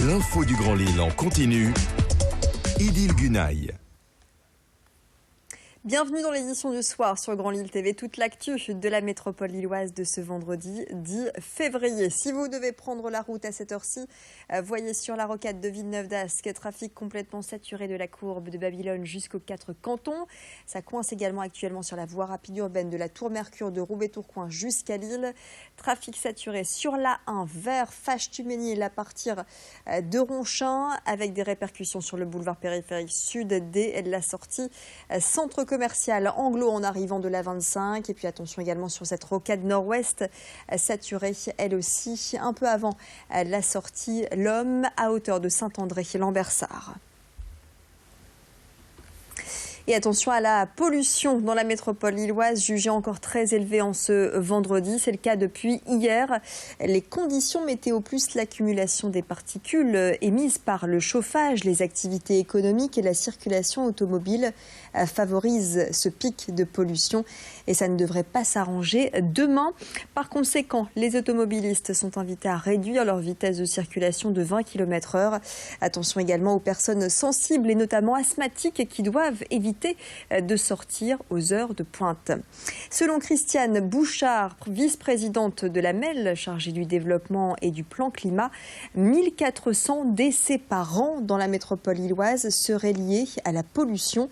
L'info du Grand Lille en continu. Idil Gunaï. Bienvenue dans l'édition du soir sur Grand Lille TV, toute l'actu de la métropole lilloise de ce vendredi 10 février. Si vous devez prendre la route à cette heure-ci, voyez sur la rocade de Villeneuve d'Ascq, trafic complètement saturé de la courbe de Babylone jusqu'aux 4 cantons. Ça coince également actuellement sur la voie rapide urbaine de la Tour Mercure de Roubaix-Tourcoing jusqu'à Lille. Trafic saturé sur l'A1 vers Fâche-Tuménil à partir de Ronchin, avec des répercussions sur le boulevard périphérique sud dès la sortie centre commercial Anglo en arrivant de la 25. Et puis attention également sur cette rocade nord-ouest saturée, elle aussi, un peu avant la sortie L'Homme à hauteur de Saint-André-Lambersart. Et attention à la pollution dans la métropole lilloise, jugée encore très élevée en ce vendredi. C'est le cas depuis hier. Les conditions météo plus l'accumulation des particules émises par le chauffage, les activités économiques et la circulation automobile favorisent ce pic de pollution. Et ça ne devrait pas s'arranger demain. Par conséquent, les automobilistes sont invités à réduire leur vitesse de circulation de 20 km/h. Attention également aux personnes sensibles et notamment asthmatiques qui doivent éviter de sortir aux heures de pointe. Selon Christiane Bouchard, vice-présidente de la MEL, chargée du développement et du plan climat, 1400 décès par an dans la métropole lilloise seraient liés à la pollution,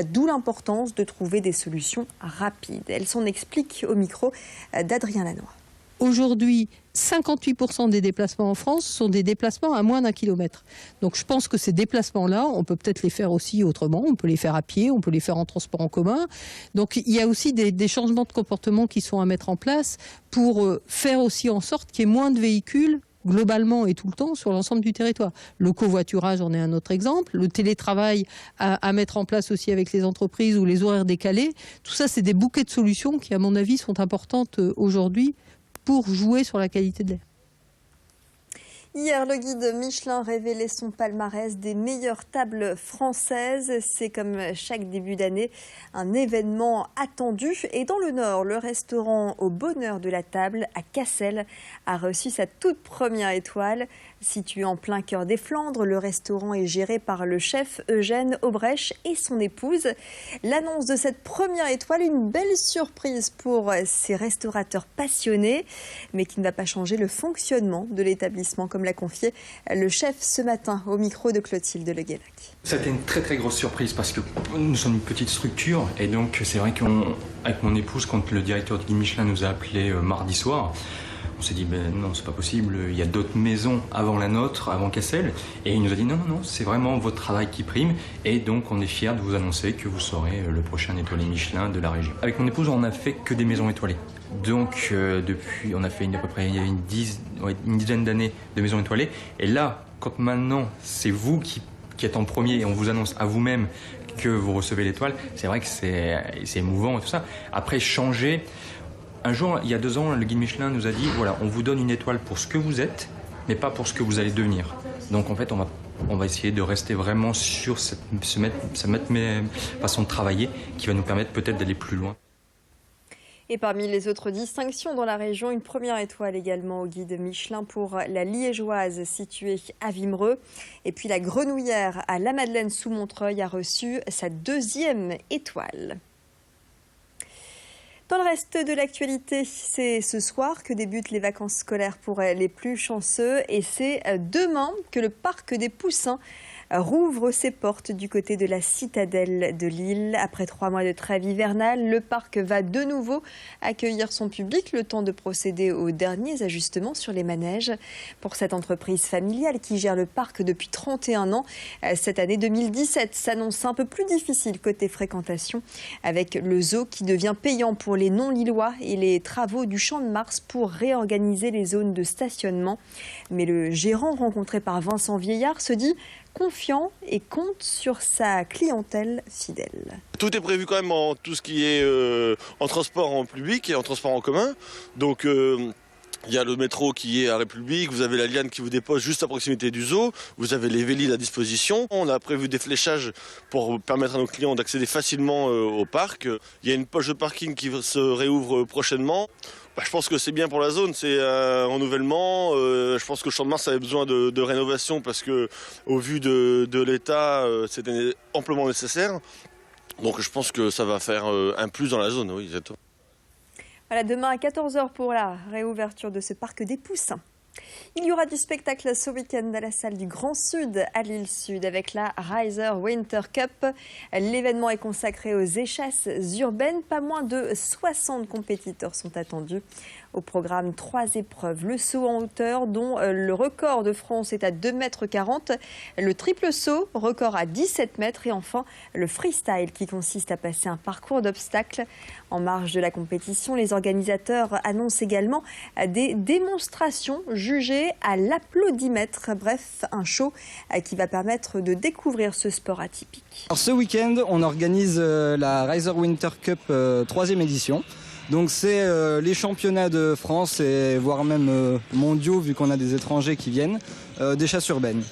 d'où l'importance de trouver des solutions rapides. Elle s'en explique au micro d'Adrien Lanois. Aujourd'hui, 58% des déplacements en France sont des déplacements à moins d'1 kilomètre. Donc je pense que ces déplacements-là, on peut peut-être les faire aussi autrement. On peut les faire à pied, on peut les faire en transport en commun. Donc il y a aussi des changements de comportement qui sont à mettre en place pour faire aussi en sorte qu'il y ait moins de véhicules globalement et tout le temps sur l'ensemble du territoire. Le covoiturage en est un autre exemple. Le télétravail à mettre en place aussi avec les entreprises ou les horaires décalés. Tout ça, c'est des bouquets de solutions qui, à mon avis, sont importantes aujourd'hui pour jouer sur la qualité de l'air. Hier, le guide Michelin révélait son palmarès des meilleures tables françaises. C'est comme chaque début d'année un événement attendu. Et dans le Nord, le restaurant Au Bonheur de la Table à Cassel a reçu sa toute première étoile. Situé en plein cœur des Flandres, le restaurant est géré par le chef Eugène Aubrecht et son épouse. L'annonce de cette première étoile, une belle surprise pour ces restaurateurs passionnés, mais qui ne va pas changer le fonctionnement de l'établissement, comme l'a confié le chef ce matin au micro de Clotilde Le Guélac. C'était une très grosse surprise parce que nous sommes une petite structure et donc c'est vrai qu'avec mon épouse, quand le directeur du guide Michelin nous a appelé mardi soir, on s'est dit ben non, c'est pas possible, il y a d'autres maisons avant la nôtre, avant Cassel, et il nous a dit non, c'est vraiment votre travail qui prime, et donc on est fiers de vous annoncer que vous serez le prochain étoilé Michelin de la région. Avec mon épouse, on n'a fait que des maisons étoilées. Donc depuis, on a fait à peu près une dizaine d'années de maisons étoilées, et là, quand maintenant c'est vous qui êtes en premier et on vous annonce à vous-même que vous recevez l'étoile, c'est vrai que c'est émouvant et tout ça. Après, changer. Un jour, il y a 2 ans, le guide Michelin nous a dit, voilà, on vous donne une étoile pour ce que vous êtes, mais pas pour ce que vous allez devenir. Donc en fait, on va essayer de rester vraiment sur cette façon de travailler qui va nous permettre peut-être d'aller plus loin. Et parmi les autres distinctions dans la région, une première étoile également au guide Michelin pour la Liégeoise située à Wimereux. Et puis la Grenouillère à La Madeleine sous Montreuil a reçu sa 2e étoile. Dans le reste de l'actualité, c'est ce soir que débutent les vacances scolaires pour les plus chanceux et c'est demain que le parc des Poussins rouvre ses portes du côté de la citadelle de Lille. Après 3 mois de trêve hivernale, le parc va de nouveau accueillir son public, le temps de procéder aux derniers ajustements sur les manèges. Pour cette entreprise familiale qui gère le parc depuis 31 ans, cette année 2017 s'annonce un peu plus difficile côté fréquentation, avec le zoo qui devient payant pour les non-lillois et les travaux du Champ de Mars pour réorganiser les zones de stationnement. Mais le gérant rencontré par Vincent Vieillard se dit confiant et compte sur sa clientèle fidèle. Tout est prévu quand même en tout ce qui est en transport en public et en transport en commun. Donc il y a le métro qui est à République, vous avez la Liane qui vous dépose juste à proximité du zoo, vous avez les Vélides à disposition. On a prévu des fléchages pour permettre à nos clients d'accéder facilement au parc. Il y a une poche de parking qui se réouvre prochainement. Je pense que c'est bien pour la zone, c'est un renouvellement. Je pense que le Champ de Mars avait besoin de rénovation parce que, au vu de l'état, c'était amplement nécessaire. Donc je pense que ça va faire un plus dans la zone, oui, exactement. Voilà, demain à 14h pour la réouverture de ce parc des Poussins. Il y aura du spectacle ce week-end à la salle du Grand Sud à l'île Sud avec la Riser Winter Cup. L'événement est consacré aux échasses urbaines. Pas moins de 60 compétiteurs sont attendus. Au programme, 3 épreuves. Le saut en hauteur, dont le record de France est à 2,40 m. Le triple saut, record à 17 mètres. Et enfin, le freestyle qui consiste à passer un parcours d'obstacles. En marge de la compétition, les organisateurs annoncent également des démonstrations jugées à l'applaudimètre. Bref, un show qui va permettre de découvrir ce sport atypique. Alors, ce week-end, on organise la Riser Winter Cup 3e édition. Donc c'est les championnats de France et voire même mondiaux, vu qu'on a des étrangers qui viennent, des chasses urbaines.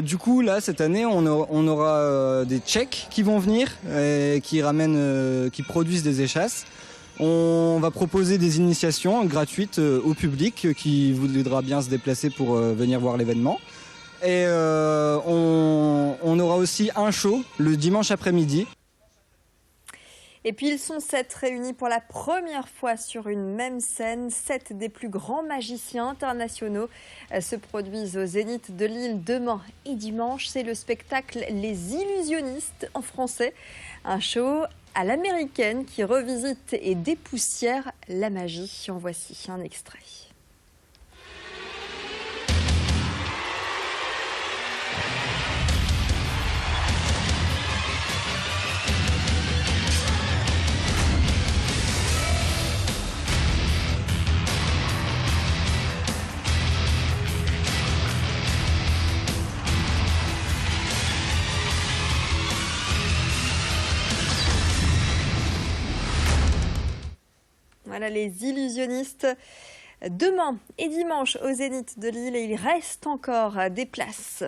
Du coup là cette année on aura des Tchèques qui vont venir et qui produisent des échasses. On va proposer des initiations gratuites au public qui voudra bien se déplacer pour venir voir l'événement. Et on aura aussi un show le dimanche après-midi. Et puis ils sont 7 réunis pour la première fois sur une même scène. 7 des plus grands magiciens internationaux se produisent au Zénith de Lille demain et dimanche. C'est le spectacle Les Illusionnistes en français. Un show à l'américaine qui revisite et dépoussière la magie. En voici un extrait. Voilà les illusionnistes. Demain et dimanche au Zénith de Lille et il reste encore des places.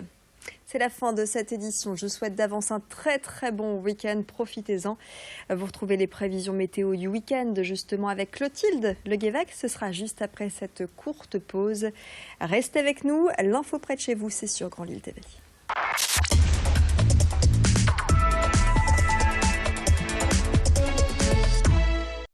C'est la fin de cette édition. Je vous souhaite d'avance un très bon week-end. Profitez-en. Vous retrouvez les prévisions météo du week-end justement avec Clotilde Le Guévec. Ce sera juste après cette courte pause. Restez avec nous. L'info près de chez vous, c'est sur Grand Lille TV.